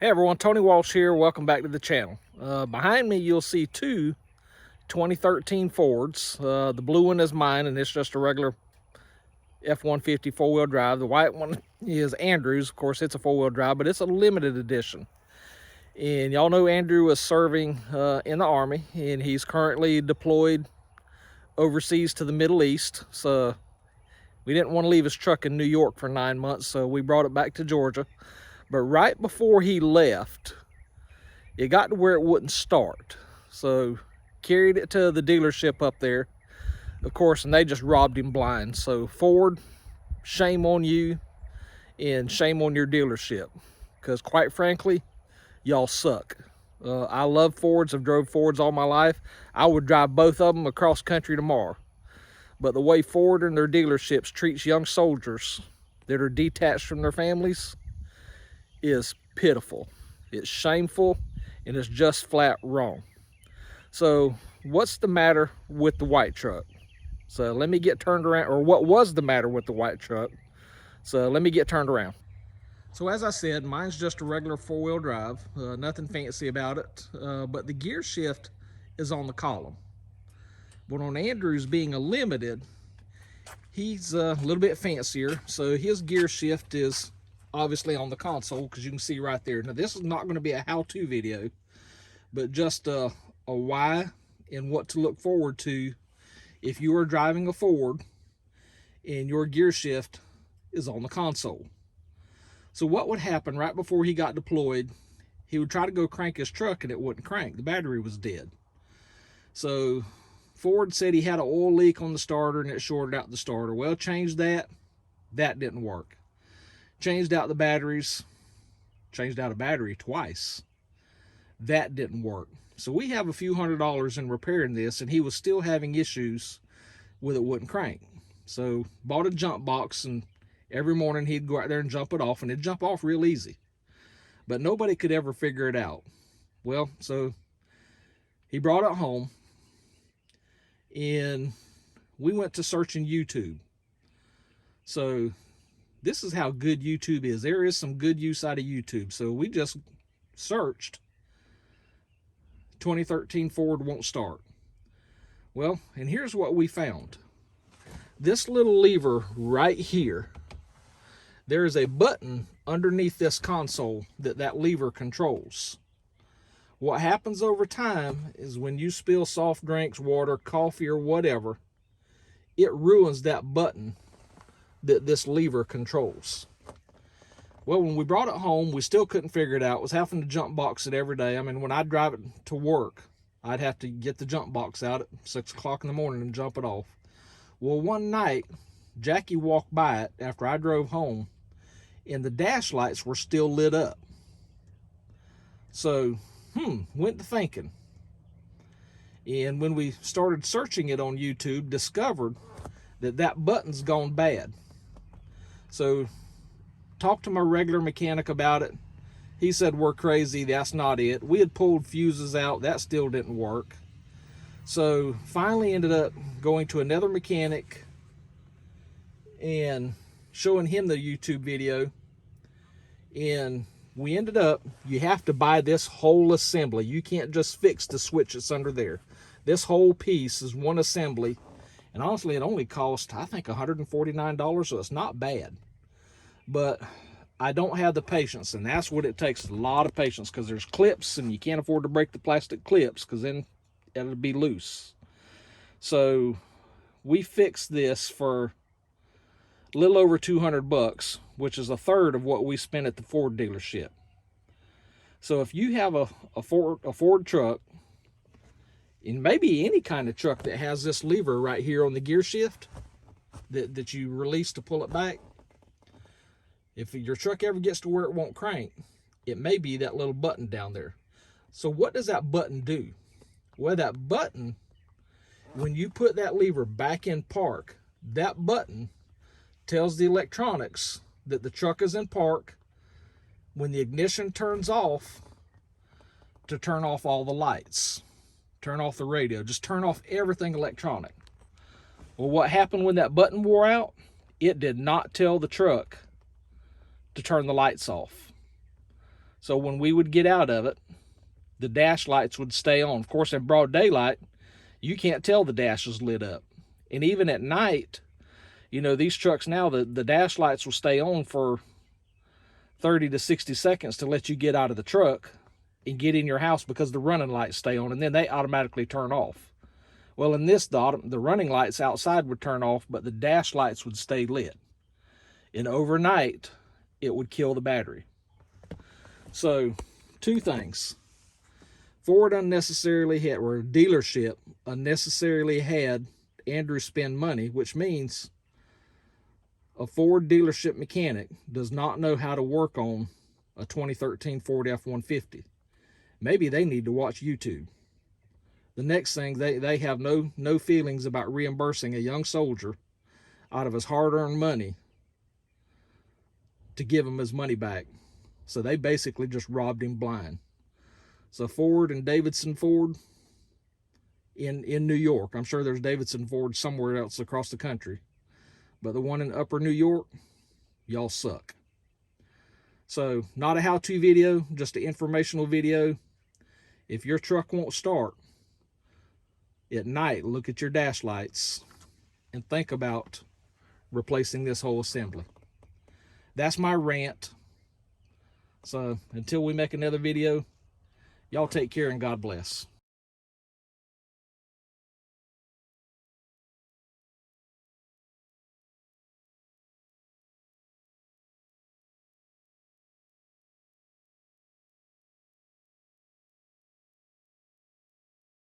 Hey everyone, Tony Walsh here. Welcome back to the channel. Behind me, you'll see two 2013 Fords. The blue one is mine, and it's just a regular F-150 four-wheel drive. The white one is Andrew's. Of course, it's a four-wheel drive, but it's a limited edition. And y'all know Andrew is serving in the Army, and he's currently deployed overseas to the Middle East. So we didn't want to leave his truck in New York for 9 months, so we brought it back to Georgia. But right before he left, it got to where it wouldn't start. So carried it to the dealership up there, of course, and they just robbed him blind. So Ford, shame on you and shame on your dealership, because quite frankly, y'all suck. I love Fords. I've drove Fords all my life. I would drive both of them across country tomorrow. But the way Ford and their dealerships treats young soldiers that are detached from their families is pitiful. It's shameful, and it's just flat wrong. So what's the matter with the white truck? So let me get turned around, or what was the matter with the white truck? So let me get turned around. So as I said, mine's just a regular four-wheel drive, nothing fancy about it, but the gear shift is on the column. But on Andrew's, being a limited, he's a little bit fancier, so his gear shift is obviously on the console, because you can see right there. Now this is not going to be a how-to video, but just a why and what to look forward to if you are driving a Ford and your gear shift is on the console. So what would happen right before he got deployed? He would try to go crank his truck and it wouldn't crank. The battery was dead. So Ford said he had an oil leak on the starter and it shorted out the starter. Well, changed that. That didn't work. Changed out the batteries. Changed out a battery twice. That didn't work. So we have a few $100s in repairing this, and he was still having issues with it wouldn't crank. So bought a jump box, and every morning he'd go out there and jump it off, and it'd jump off real easy. But nobody could ever figure it out. Well, so he brought it home, and we went to searching YouTube. So this is how good YouTube is. There is some good use out of YouTube. So we just searched 2013 Ford won't start. Well, and here's what we found. This little lever right here, there is a button underneath this console that lever controls. What happens over time is when you spill soft drinks, water, coffee, or whatever, it ruins that button that this lever controls. Well, when we brought it home, we still couldn't figure it out. Was having to jump box it every day. I mean, when I'd drive it to work, I'd have to get the jump box out at 6 o'clock in the morning and jump it off. Well, one night, Jackie walked by it after I drove home, and the dash lights were still lit up. So, went to thinking. And when we started searching it on YouTube, discovered that button's gone bad. So talked to my regular mechanic about it. He said we're crazy, that's not it. We had pulled fuses out, that still didn't work. So finally ended up going to another mechanic and showing him the YouTube video. And we ended up, you have to buy this whole assembly. You can't just fix the switch that's under there. This whole piece is one assembly. And honestly, it only cost, I think, $149, so it's not bad. But I don't have the patience, and that's what it takes, a lot of patience, because there's clips, and you can't afford to break the plastic clips, because then it'll be loose. So we fixed this for a little over 200 bucks, which is a third of what we spent at the Ford dealership. So if you have a Ford truck, and maybe any kind of truck that has this lever right here on the gear shift that you release to pull it back, if your truck ever gets to where it won't crank, it may be that little button down there. So what does that button do? Well, that button, when you put that lever back in park, that button tells the electronics that the truck is in park. When the ignition turns off, to turn off all the lights, turn off the radio, just turn off everything electronic. Well, what happened when that button wore out? It did not tell the truck to turn the lights off. So when we would get out of it, the dash lights would stay on. Of course, in broad daylight, you can't tell the dash is lit up. And even at night, you know, these trucks now, the dash lights will stay on for 30 to 60 seconds to let you get out of the truck and get in your house, because the running lights stay on, and then they automatically turn off. Well, in this, the running lights outside would turn off, but the dash lights would stay lit. And overnight, it would kill the battery. So, two things. Ford unnecessarily had, or a dealership unnecessarily had Andrew spend money, which means a Ford dealership mechanic does not know how to work on a 2013 Ford F-150. Maybe they need to watch YouTube. The next thing, they have no feelings about reimbursing a young soldier out of his hard-earned money to give him his money back. So they basically just robbed him blind. So Ford and Davidson Ford in New York, I'm sure there's Davidson Ford somewhere else across the country, but the one in upper New York, y'all suck. So not a how-to video, just an informational video. If your truck won't start at night, look at your dash lights and think about replacing this whole assembly. That's my rant. So until we make another video, y'all take care and God bless.